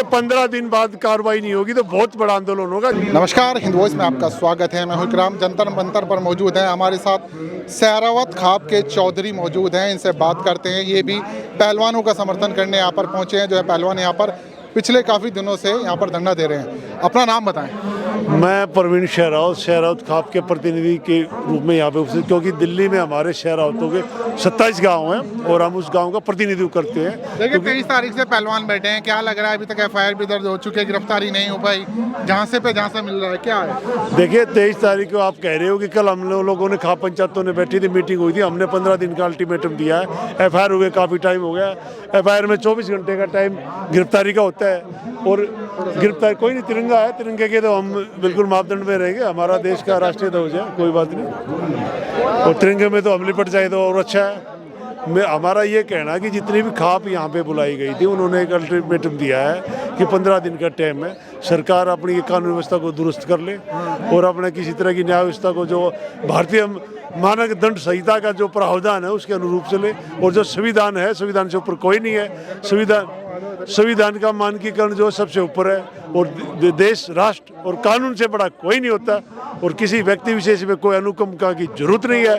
15 दिन बाद कार्रवाई नहीं होगी तो बहुत बड़ा आंदोलन होगा। नमस्कार, हिंद वॉइस में आपका स्वागत है। मैं हूं इकराम। जंतर मंतर पर मौजूद हैं। हमारे साथ सहरावत खाप के चौधरी मौजूद हैं। इनसे बात करते हैं। ये भी पहलवानों का समर्थन करने यहाँ पर पहुंचे हैं। जो है पहलवान यहाँ पर पिछले काफ़ी दिनों से यहाँ पर धरना दे रहे हैं। अपना नाम बताएं। मैं प्रवीण सहरावत खाप के प्रतिनिधि के रूप में यहाँ पे उपस्थित, क्योंकि दिल्ली में हमारे सहरावतों के 27 गांव हैं और हम उस गांव का प्रतिनिधित्व करते हैं। देखिए 23 तारीख से पहलवान बैठे हैं। क्या लग रहा है? अभी तक FIR भी दर्ज हो चुकी है, गिरफ्तारी नहीं हो पाई, झांसे पे झांसा मिल रहा है, क्या है? देखिए 23 तारीख को आप कह रहे हो कि कल हम लोगों ने खाप पंचायतों ने बैठी थी, मीटिंग हुई थी, हमने 15 दिन का अल्टीमेटम दिया है। FIR हुए काफ़ी टाइम हो गया। FIR में 24 घंटे का टाइम गिरफ्तारी का होता है और गिरफ्तार कोई नहीं। तिरंगा है, तिरंगे के तो हम बिल्कुल मापदंड में रहेंगे। हमारा देश का राष्ट्रीय ध्वज है, कोई बात नहीं, और तिरंगे में तो हम लिपट जाए तो और अच्छा है। हमारा ये कहना कि जितनी भी खाप यहाँ पे बुलाई गई थी, उन्होंने एक अल्टीमेटम दिया है कि 15 दिन का टाइम है, सरकार अपनी कानून व्यवस्था को दुरुस्त कर ले और अपने किसी तरह की न्याय व्यवस्था को जो भारतीय मानक दंड संहिता का जो प्रावधान है उसके अनुरूप से ले। और जो संविधान है, संविधान से ऊपर कोई नहीं है। संविधान का मानकीकरण जो सबसे ऊपर है और देश, राष्ट्र और कानून से बड़ा कोई नहीं होता और किसी व्यक्ति विशेष में कोई अनुकंपा की जरूरत नहीं है।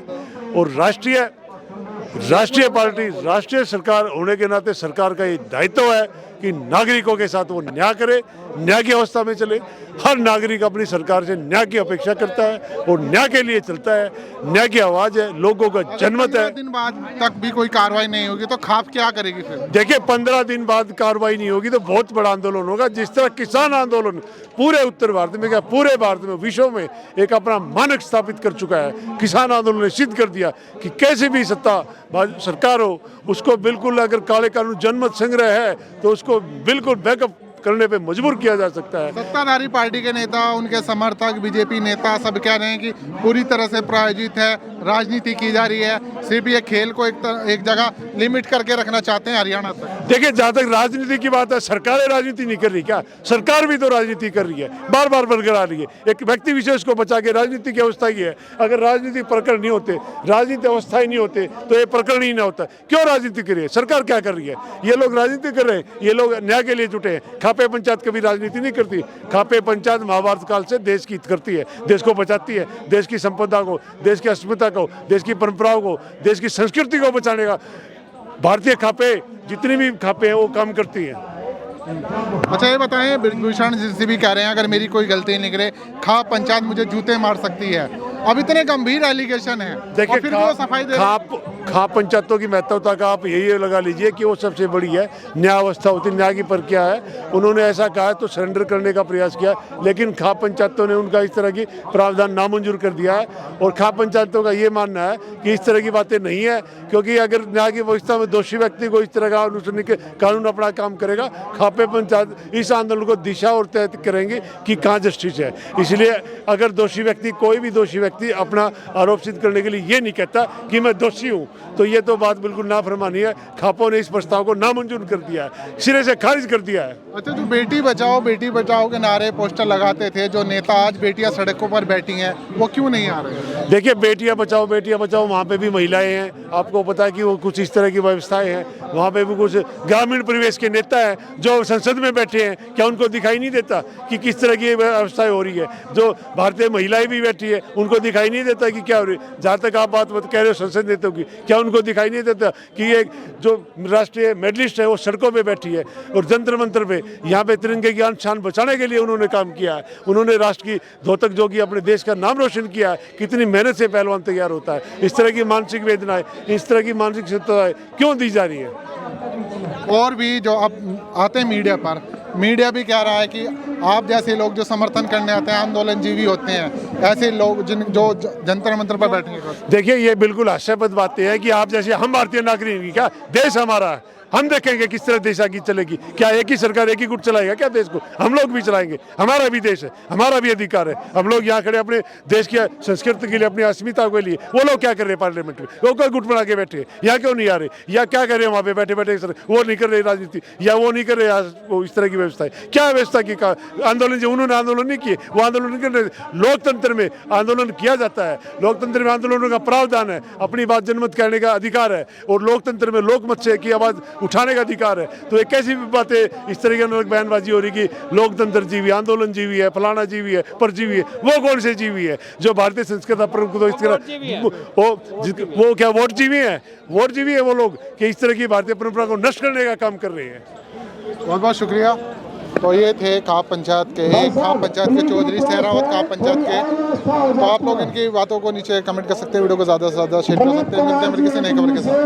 और राष्ट्रीय पार्टी, राष्ट्रीय सरकार होने के नाते सरकार का ये दायित्व है कि नागरिकों के साथ वो न्याय करे, न्याय की अवस्था में चले। हर नागरिक अपनी सरकार से न्याय की अपेक्षा करता है और न्याय के लिए चलता है। न्याय की आवाज़ है, लोगों का जनमत है। 15 दिन बाद तक भी कोई कार्रवाई नहीं होगी तो खाप क्या करेगी फिर? देखिए 15 दिन बाद कार्रवाई नहीं होगी तो बहुत बड़ा आंदोलन होगा। जिस तरह किसान आंदोलन पूरे उत्तर भारत में, क्या पूरे भारत में, विश्व में एक अपना मानक स्थापित कर चुका है। किसान आंदोलन ने सिद्ध कर दिया कि कैसे भी सत्ता सरकार हो, उसको बिल्कुल अगर काले कानून जनमत संग्रह है तो उसको बिल्कुल बैकअप करने पे मजबूर किया जा सकता है। सत्ताधारी पार्टी के नेता, उनके समर्थक, बीजेपी नेता सब कह रहे हैं कि पूरी तरह से प्रायोजित है, राजनीति की जा रही है। सिर्फ ये खेल को एक जगह लिमिट करके रखना चाहते हैं हरियाणा तक। देखिए जहाँ तक राजनीति की बात है, सरकारें राजनीति नहीं कर रही क्या? सरकार भी तो राजनीति कर रही है, बार बार बरकरार रही है। एक व्यक्ति विशेष को बचा के राजनीति की अवस्था ही है। अगर राजनीतिक प्रकरण नहीं होते, राजनीतिक अवस्था ही नहीं होते तो ये प्रकरण ही ना होता। क्यों राजनीति कर रही है? सरकार क्या कर रही है? ये लोग राजनीति कर रहे हैं, ये लोग न्याय के लिए जुटे हैं। खापे पंचायत कभी राजनीति नहीं करती। खापे पंचायत महाभारत काल से देश की हित करती है, देश को बचाती है, देश की संपदा को, देश की अस्मिता को, देश की परंपराओं को, देश की संस्कृति को बचाने का भारतीय खापे, जितनी भी खापे हैं वो काम करती हैं। अच्छा ये बताएं, ब्रिजभूषण जी भी कह रहे हैं अगर मेरी कोई गलती निकले खाप पंचायत मुझे जूते मार सकती है। अब इतने गंभीर एलिगेशन है। देखिए फिर वो सफाई दे खाप पंचायतों की महत्वता का आप यही लगा लीजिए कि वो सबसे बड़ी है। न्याय अवस्था होती, न्याय की प्रक्रिया है। उन्होंने ऐसा कहा तो सरेंडर करने का प्रयास किया, लेकिन खाप पंचायतों ने उनका इस तरह की प्रावधान नामंजूर कर दिया है। और खाप पंचायतों का ये मानना है कि इस तरह की बातें नहीं है, क्योंकि अगर न्याय की व्यवस्था में दोषी व्यक्ति को इस तरह का अनुसरण के कानून अपना काम करेगा, खापे पंचायत इस आंदोलन को दिशा और तय करेंगे कि कहाँ जस्टिस है। इसलिए अगर दोषी व्यक्ति, कोई भी दोषी व्यक्ति अपना आरोप सिद्ध करने के लिए ये नहीं कहता कि मैं दोषी हूँ, तो ये तो बात बिल्कुल नाफरमानी है। खापों ने इस प्रस्ताव को नामंजूर कर दिया है, सिरे से खारिज कर दिया है। अच्छा, जो बेटी बचाओ के नारे पोस्टर लगाते थे जो नेता, आज बेटियां सड़कों पर बैठी हैं, वो क्यों नहीं आ रहे? देखिए बेटियां बचाओ, वहाँ पे भी महिलाएं हैं। आपको पता है कि वो कुछ इस तरह की व्यवस्थाएं हैं। वहाँ पे भी कुछ ग्रामीण परिवेश के नेता हैं जो संसद में बैठे हैं। क्या उनको दिखाई नहीं देता कि किस तरह की व्यवस्थाएं हो रही है? जो भारतीय महिलाएं भी बैठी है, उनको दिखाई नहीं देता कि क्या हो रही है? जहाँ तक आप बात कह रहे हो संसद नेताओं की, क्या उनको दिखाई नहीं देता कि ये जो राष्ट्रीय मेडलिस्ट है वो सड़कों पे बैठी है और जंतर मंतर पे यहाँ पे तिरंगे की शान बचाने के लिए उन्होंने काम किया है। उन्होंने राष्ट्र की धोतक जो कि अपने देश का नाम रोशन किया है। कितनी मेहनत से पहलवान तैयार होता है। इस तरह की मानसिक वेदनाएं, इस तरह की मानसिक चिंताएं क्यों दी जा रही है? और भी जो अब आते हैं मीडिया पर, मीडिया भी कह रहा है कि आप जैसे लोग जो समर्थन करने आते हैं, आंदोलनजीवी होते हैं, ऐसे लोग जो जंतर मंतर पर बैठेंगे। देखिए ये बिल्कुल हास्यास्पद बातें हैं कि आप जैसे, हम भारतीय नागरिक हैं क्या? देश हमारा है, हम देखेंगे किस तरह देश आगे चलेगी। क्या एक ही सरकार एक ही गुट चलाएगा क्या देश को? हम लोग भी चलाएंगे। हमारा भी देश है, हमारा भी अधिकार है। हम लोग यहाँ खड़े अपने देश की संस्कृति के लिए, अपनी अस्मिता के लिए। वो लोग क्या कर रहे हैं पार्लियामेंट में? वो कोई गुट बना के बैठे हैं, यहाँ क्यों नहीं आ रहे? या क्या कर रहे हैं वहाँ पे बैठे बैठे? वो नहीं कर रहे राजनीति, या वो नहीं कर रहे वो इस तरह की व्यवस्था है। क्या व्यवस्था की आंदोलन? जो उन्होंने आंदोलन नहीं किए वो आंदोलन नहीं कर रहे। लोकतंत्र में आंदोलन किया जाता है, लोकतंत्र में आंदोलनों का प्रावधान है, अपनी बात जनमत कहने का अधिकार है। और लोकतंत्र में लोकमत से की आवाज़ उठाने का अधिकार है। तो ये कैसी भी बातें इस तरह की नरक बयानबाजी हो रही कि लोकतंत्र जीवी, आंदोलन जीवी है, फलाना जीवी है, परजीवी है, वो कौन से जीवी है जो भारतीय संस्कृति पर तो इस तरह वो क्या वोट जीवी है? वोट जीवी है वो लोग कि इस तरह की भारतीय परंपरा को नष्ट करने का काम कर रहे हैं। बहुत बहुत शुक्रिया। तो ये थे खाप पंचायत के चौधरी, सहरावत खाप पंचायत के। तो आप लोग इनकी बातों को नीचे कमेंट कर सकते हैं, वीडियो को ज़्यादा से ज़्यादा शेयर कर सकते हैं। मिलते हैं फिर किसी नई खबर के साथ।